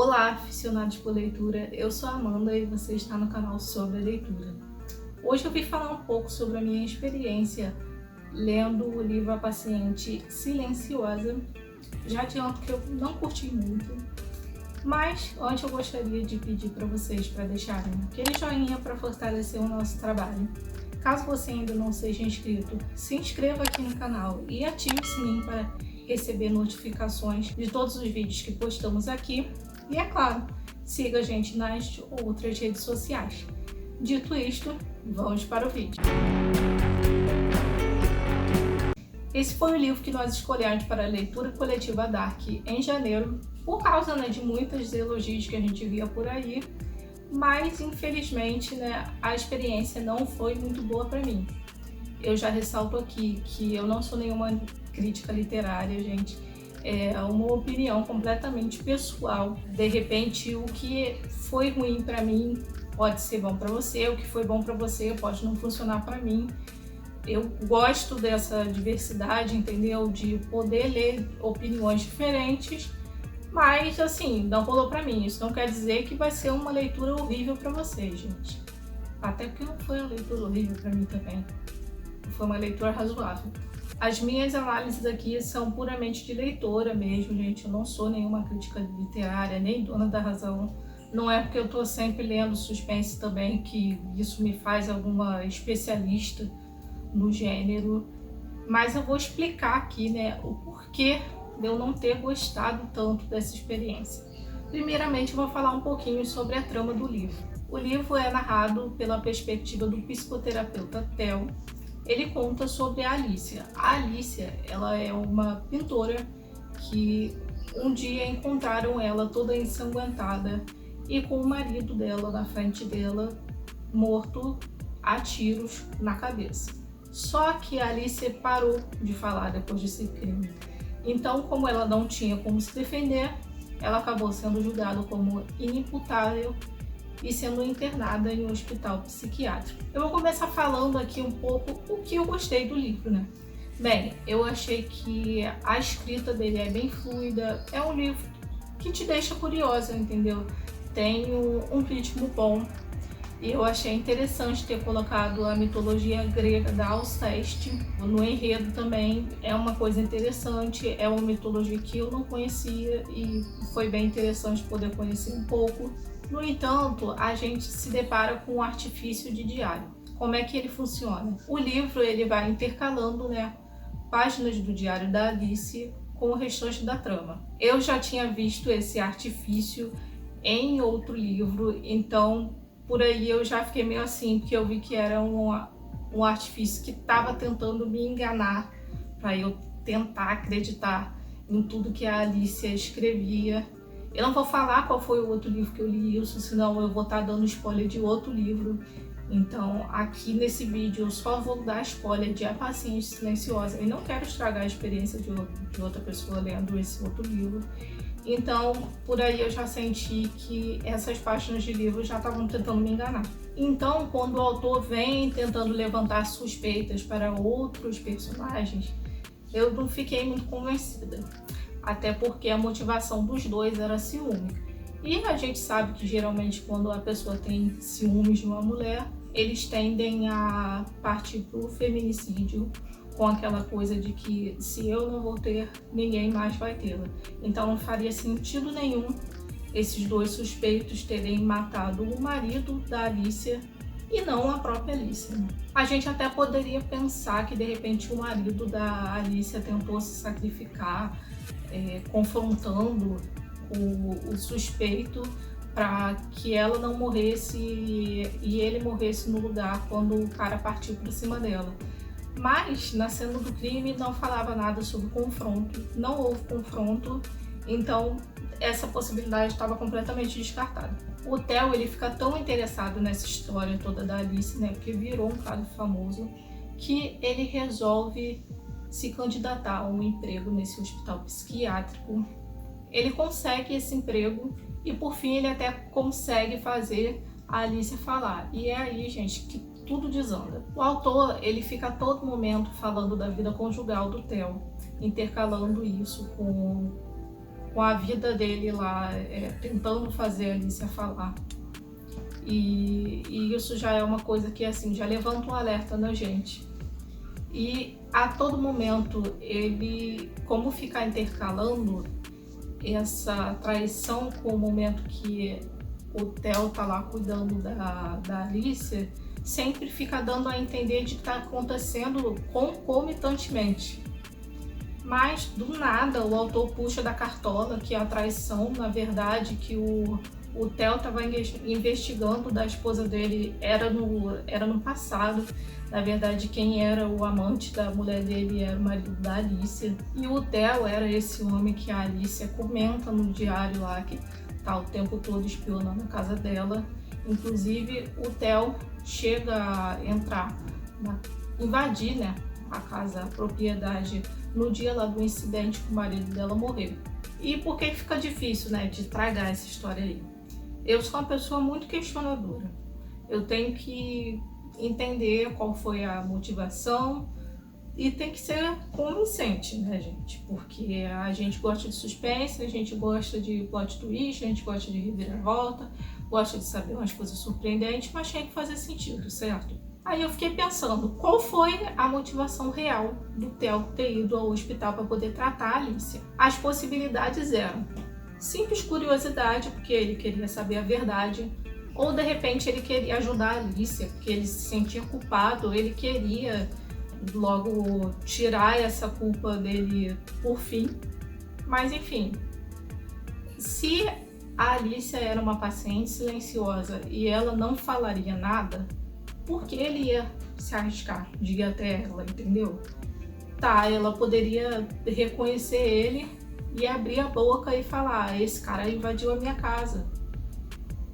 Olá, aficionados por leitura, eu sou a Amanda e você está no canal Sobre a Leitura. Hoje eu vim falar um pouco sobre a minha experiência lendo o livro A Paciente Silenciosa. Já adianto que eu não curti muito, mas antes eu gostaria de pedir para vocês para deixarem aquele joinha para fortalecer o nosso trabalho. Caso você ainda não seja inscrito, se inscreva aqui no canal e ative o sininho para receber notificações de todos os vídeos que postamos aqui. E é claro, siga a gente nas outras redes sociais. Dito isto, vamos para o vídeo. Esse foi o livro que nós escolhemos para a leitura coletiva Dark em janeiro, por causa de muitos elogios que a gente via por aí, mas infelizmente a experiência não foi muito boa para mim. Eu já ressalto aqui que eu não sou nenhuma crítica literária, gente. É uma opinião completamente pessoal. De repente, o que foi ruim para mim pode ser bom para você, o que foi bom para você pode não funcionar para mim. Eu gosto dessa diversidade, entendeu? De poder ler opiniões diferentes, mas assim, não rolou para mim. Isso não quer dizer que vai ser uma leitura horrível para vocês, gente. Até porque não foi uma leitura horrível para mim também. Foi uma leitura razoável. As minhas análises aqui são puramente de leitora mesmo, gente. Eu não sou nenhuma crítica literária, nem dona da razão. Não é porque eu tô sempre lendo suspense também que isso me faz alguma especialista no gênero. Mas eu vou explicar aqui, o porquê de eu não ter gostado tanto dessa experiência. Primeiramente, eu vou falar um pouquinho sobre a trama do livro. O livro é narrado pela perspectiva do psicoterapeuta Theo. Ele conta sobre a Alicia. A Alicia, ela é uma pintora que um dia encontraram ela toda ensanguentada e com o marido dela na frente dela, morto a tiros na cabeça. Só que a Alicia parou de falar depois desse crime. Então, como ela não tinha como se defender, ela acabou sendo julgada como inimputável e sendo internada em um hospital psiquiátrico. Eu vou começar falando aqui um pouco o que eu gostei do livro, Bem, eu achei que a escrita dele é bem fluida, é um livro que te deixa curiosa, entendeu? Tem um ritmo bom e eu achei interessante ter colocado a mitologia grega da Alceste no enredo também. É uma coisa interessante, é uma mitologia que eu não conhecia e foi bem interessante poder conhecer um pouco. No entanto, a gente se depara com um artifício de diário. Como é que ele funciona? O livro ele vai intercalando páginas do diário da Alice com o restante da trama. Eu já tinha visto esse artifício em outro livro, então por aí eu já fiquei meio assim, porque eu vi que era um artifício que estava tentando me enganar para eu tentar acreditar em tudo que a Alice escrevia. Eu não vou falar qual foi o outro livro que eu li isso, senão eu vou estar dando spoiler de outro livro. Então, aqui nesse vídeo eu só vou dar spoiler de A Paciente Silenciosa e não quero estragar a experiência de outra pessoa lendo esse outro livro. Então, por aí eu já senti que essas páginas de livro já estavam tentando me enganar. Então, quando o autor vem tentando levantar suspeitas para outros personagens, eu não fiquei muito convencida. Até porque a motivação dos dois era ciúme. E a gente sabe que geralmente quando a pessoa tem ciúmes de uma mulher, eles tendem a partir para o feminicídio, com aquela coisa de que se eu não vou ter, ninguém mais vai tê-la. Então não faria sentido nenhum esses dois suspeitos terem matado o marido da Alicia e não a própria Alicia. A gente até poderia pensar que de repente o marido da Alicia tentou se sacrificar, confrontando o suspeito para que ela não morresse e ele morresse no lugar quando o cara partiu por cima dela. Mas na cena do crime não falava nada sobre confronto, não houve confronto, então essa possibilidade estava completamente descartada. O Theo ele fica tão interessado nessa história toda da Alice, porque virou um caso famoso, que ele resolve se candidatar a um emprego nesse hospital psiquiátrico. Ele consegue esse emprego e por fim ele até consegue fazer a Alice falar. E é aí, gente, que tudo desanda. O autor ele fica a todo momento falando da vida conjugal do Theo, intercalando isso com com a vida dele lá, tentando fazer a Alicia falar. E isso já é uma coisa que assim, já levanta um alerta na gente. E a todo momento ele, como ficar intercalando essa traição com o momento que o Theo tá lá cuidando da Alicia, sempre fica dando a entender de que tá acontecendo concomitantemente. Mas do nada o autor puxa da cartola que a traição, na verdade, que o Theo estava investigando da esposa dele era no passado. Na verdade, quem era o amante da mulher dele era o marido da Alicia. E o Theo era esse homem que a Alicia comenta no diário lá, que tá o tempo todo espionando a casa dela. Inclusive, o Theo chega a entrar, invadir, né, a casa, a propriedade, no dia lá do incidente que o marido dela morreu. E por que fica difícil, né, de tragar essa história aí? Eu sou uma pessoa muito questionadora. Eu tenho que entender qual foi a motivação e tem que ser convincente, né, gente? Porque a gente gosta de suspense, a gente gosta de plot twist, a gente gosta de reviravolta, gosta de saber umas coisas surpreendentes, mas tem que fazer sentido, certo? Aí eu fiquei pensando, qual foi a motivação real do Theo ter ido ao hospital para poder tratar a Alicia? As possibilidades eram simples curiosidade, porque ele queria saber a verdade, ou de repente ele queria ajudar a Alicia, porque ele se sentia culpado, ele queria logo tirar essa culpa dele por fim. Mas enfim, se a Alicia era uma paciente silenciosa e ela não falaria nada, por que ele ia se arriscar de ir até ela, entendeu? Tá, ela poderia reconhecer ele e abrir a boca e falar: esse cara invadiu a minha casa.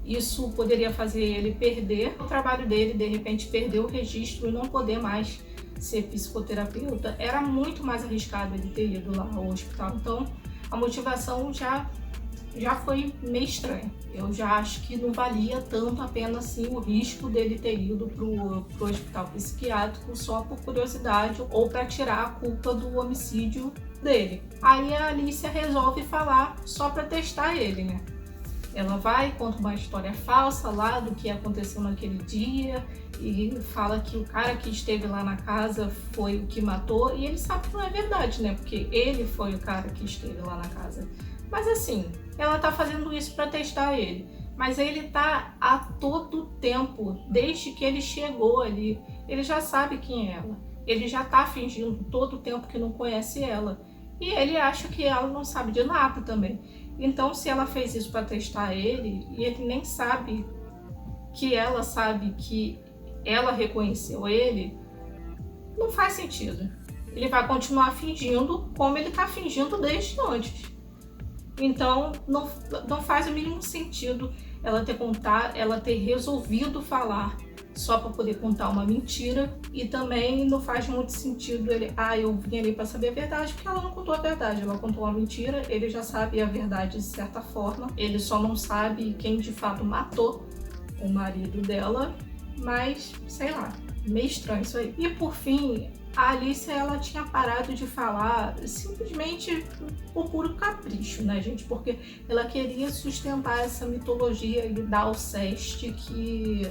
Isso poderia fazer ele perder o trabalho dele, de repente perder o registro e não poder mais ser psicoterapeuta. Era muito mais arriscado ele ter ido lá ao hospital. Então a motivação já foi meio estranha. Eu já acho que não valia tanto a pena assim o risco dele ter ido pro hospital psiquiátrico só por curiosidade ou para tirar a culpa do homicídio dele. Aí a Alicia resolve falar só para testar ele, né? Ela vai e conta uma história falsa lá do que aconteceu naquele dia e fala que o cara que esteve lá na casa foi o que matou, e ele sabe que não é verdade, né? Porque ele foi o cara que esteve lá na casa. Mas assim, ela tá fazendo isso para testar ele. Mas ele tá a todo tempo, desde que ele chegou ali, ele já sabe quem é ela. Ele já tá fingindo todo o tempo que não conhece ela. E ele acha que ela não sabe de nada também. Então, se ela fez isso para testar ele, e ele nem sabe que ela sabe que ela reconheceu ele, não faz sentido. Ele vai continuar fingindo como ele tá fingindo desde antes. Então, não faz o mínimo sentido ela ter resolvido falar só para poder contar uma mentira, e também não faz muito sentido ele, eu vim ali para saber a verdade, porque ela não contou a verdade, ela contou uma mentira, ele já sabe a verdade de certa forma, ele só não sabe quem de fato matou o marido dela, mas sei lá, meio estranho isso aí. E por fim, a Alicia, ela tinha parado de falar simplesmente por puro capricho, né, gente? Porque ela queria sustentar essa mitologia da Alceste que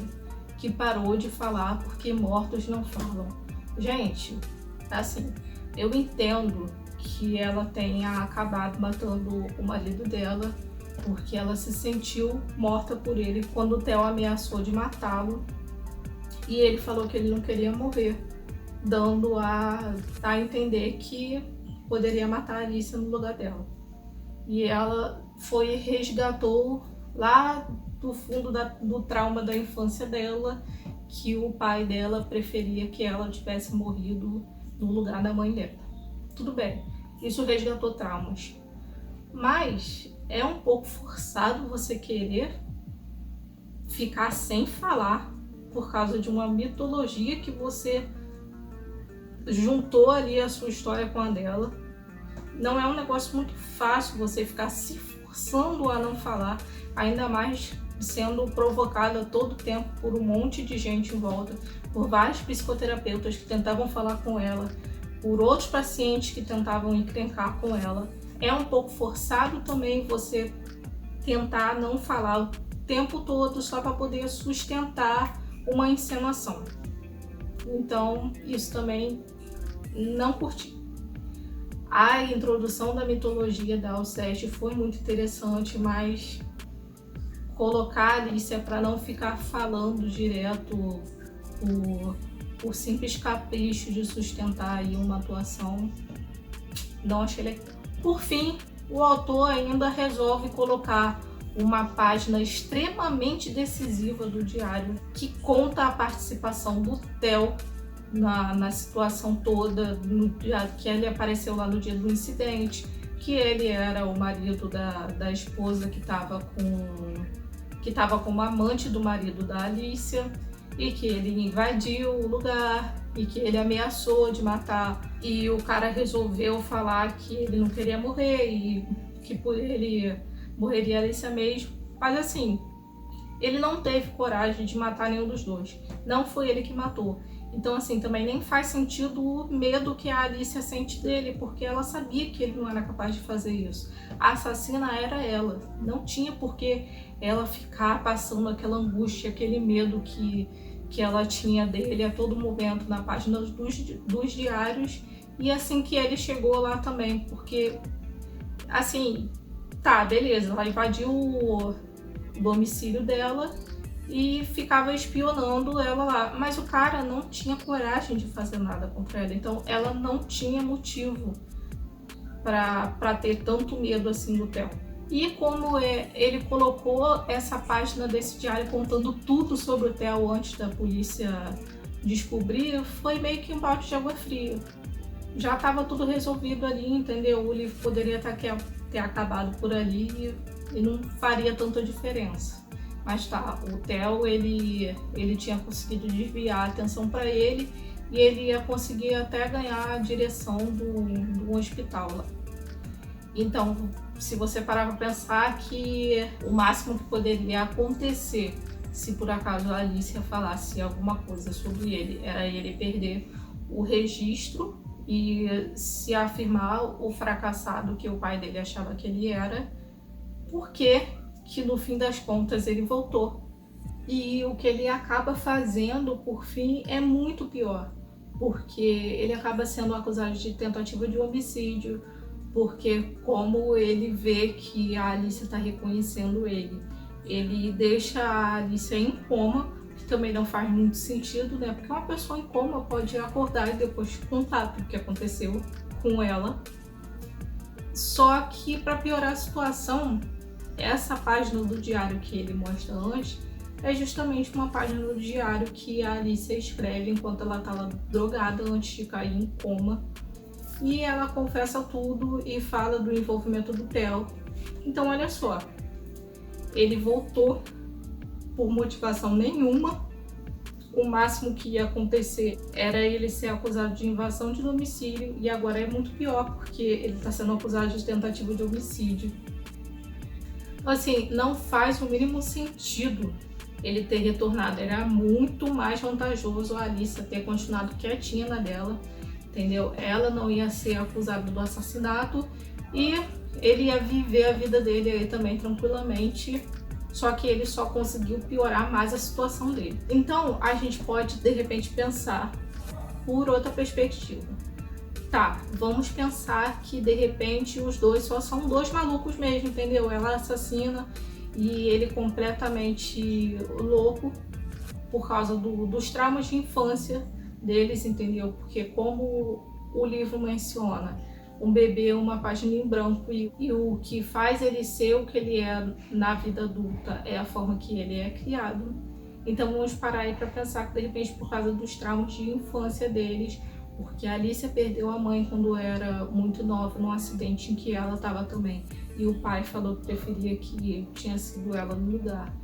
parou de falar porque mortos não falam. Gente, assim, eu entendo que ela tenha acabado matando o marido dela porque ela se sentiu morta por ele quando o Theo ameaçou de matá-lo e ele falou que ele não queria morrer, dando a entender que poderia matar a Alicia no lugar dela. E ela foi e resgatou lá do fundo do trauma da infância dela, que o pai dela preferia que ela tivesse morrido no lugar da mãe dela. Tudo bem, isso resgatou traumas. Mas é um pouco forçado você querer ficar sem falar por causa de uma mitologia que você juntou ali a sua história com a dela. Não é um negócio muito fácil você ficar se forçando a não falar, ainda mais sendo provocada todo tempo por um monte de gente em volta, por vários psicoterapeutas que tentavam falar com ela, por outros pacientes que tentavam encrencar com ela. É um pouco forçado também você tentar não falar o tempo todo só para poder sustentar uma encenação. Então, isso também não curti. A introdução da mitologia da Alceste foi muito interessante, mas colocar a Alicia para não ficar falando direto por simples capricho de sustentar aí uma atuação, não achei legal. Por fim, o autor ainda resolve colocar uma página extremamente decisiva do diário que conta a participação do Theo na situação toda, que ele apareceu lá no dia do incidente, que ele era o marido da esposa que estava como amante do marido da Alicia, e que ele invadiu o lugar e que ele ameaçou de matar, e o cara resolveu falar que ele não queria morrer e que por ele morreria a Alicia mesmo. Mas assim, ele não teve coragem de matar nenhum dos dois, não foi ele que matou. Então assim, também nem faz sentido o medo que a Alicia sente dele, porque ela sabia que ele não era capaz de fazer isso. A assassina era ela, não tinha por que ela ficar passando aquela angústia, aquele medo que ela tinha dele a todo momento na página dos diários. E assim que ele chegou lá também, porque assim, tá, beleza, ela invadiu o domicílio dela e ficava espionando ela lá, mas o cara não tinha coragem de fazer nada contra ela, então ela não tinha motivo para ter tanto medo assim do Theo. E como ele colocou essa página desse diário contando tudo sobre o Theo antes da polícia descobrir, foi meio que um balde de água fria. Já estava tudo resolvido ali, entendeu? O livro poderia ter acabado por ali e não faria tanta diferença. Mas tá, o Theo ele tinha conseguido desviar a atenção para ele e ele ia conseguir até ganhar a direção do hospital lá. Então, se você parar para pensar que o máximo que poderia acontecer se por acaso a Alicia falasse alguma coisa sobre ele, era ele perder o registro e se afirmar o fracassado que o pai dele achava que ele era, porque que no fim das contas ele voltou. E o que ele acaba fazendo, por fim, é muito pior, porque ele acaba sendo acusado de tentativa de homicídio, porque como ele vê que a Alicia está reconhecendo ele deixa a Alicia em coma, que também não faz muito sentido, né? Porque uma pessoa em coma pode acordar e depois contar tudo o que aconteceu com ela. Só que para piorar a situação, essa página do diário que ele mostra antes é justamente uma página do diário que a Alicia escreve enquanto ela estava drogada antes de cair em coma. E ela confessa tudo e fala do envolvimento do Theo. Então olha só, ele voltou por motivação nenhuma. O máximo que ia acontecer era ele ser acusado de invasão de domicílio, e agora é muito pior porque ele está sendo acusado de tentativa de homicídio. Assim, não faz o mínimo sentido ele ter retornado. Era muito mais vantajoso a Alicia ter continuado quietinha na dela, entendeu? Ela não ia ser acusada do assassinato e ele ia viver a vida dele aí também tranquilamente, só que ele só conseguiu piorar mais a situação dele. Então a gente pode de repente pensar por outra perspectiva. Tá, vamos pensar que de repente os dois só são dois malucos mesmo, entendeu? Ela assassina e ele completamente louco por causa dos traumas de infância deles, entendeu? Porque como o livro menciona, um bebê, uma página em branco, e o que faz ele ser o que ele é na vida adulta é a forma que ele é criado. Então vamos parar aí para pensar que de repente por causa dos traumas de infância deles, porque a Alicia perdeu a mãe quando era muito nova, num acidente em que ela estava também, e o pai falou que preferia que tinha sido ela no lugar.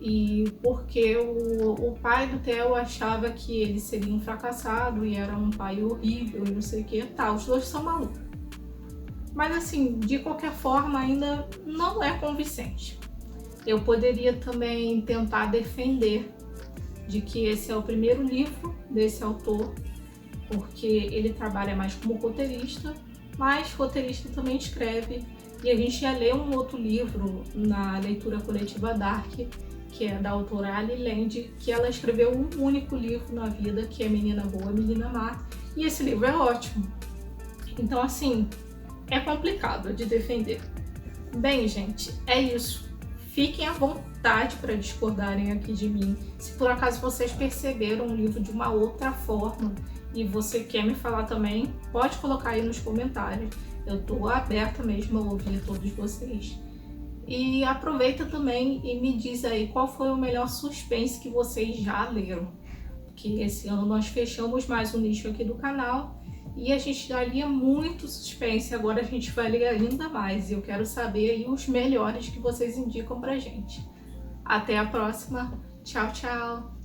E porque o pai do Theo achava que ele seria um fracassado e era um pai horrível e não sei o que, tá, os dois são malucos. Mas assim, de qualquer forma, ainda não é convincente. Eu poderia também tentar defender de que esse é o primeiro livro desse autor, porque ele trabalha mais como roteirista, mas roteirista também escreve. E a gente ia ler um outro livro na leitura coletiva Dark, que é da autora Ali Land, que ela escreveu um único livro na vida, que é Menina Boa, Menina Má, e esse livro é ótimo. Então, assim, é complicado de defender. Bem, gente, é isso. Fiquem à vontade para discordarem aqui de mim. Se por acaso vocês perceberam o livro de uma outra forma e você quer me falar também, pode colocar aí nos comentários. Eu estou aberta mesmo a ouvir todos vocês. E aproveita também e me diz aí qual foi o melhor suspense que vocês já leram. Porque esse ano nós fechamos mais um nicho aqui do canal e a gente já lia muito suspense, agora a gente vai ler ainda mais. E eu quero saber aí os melhores que vocês indicam pra gente. Até a próxima. Tchau, tchau!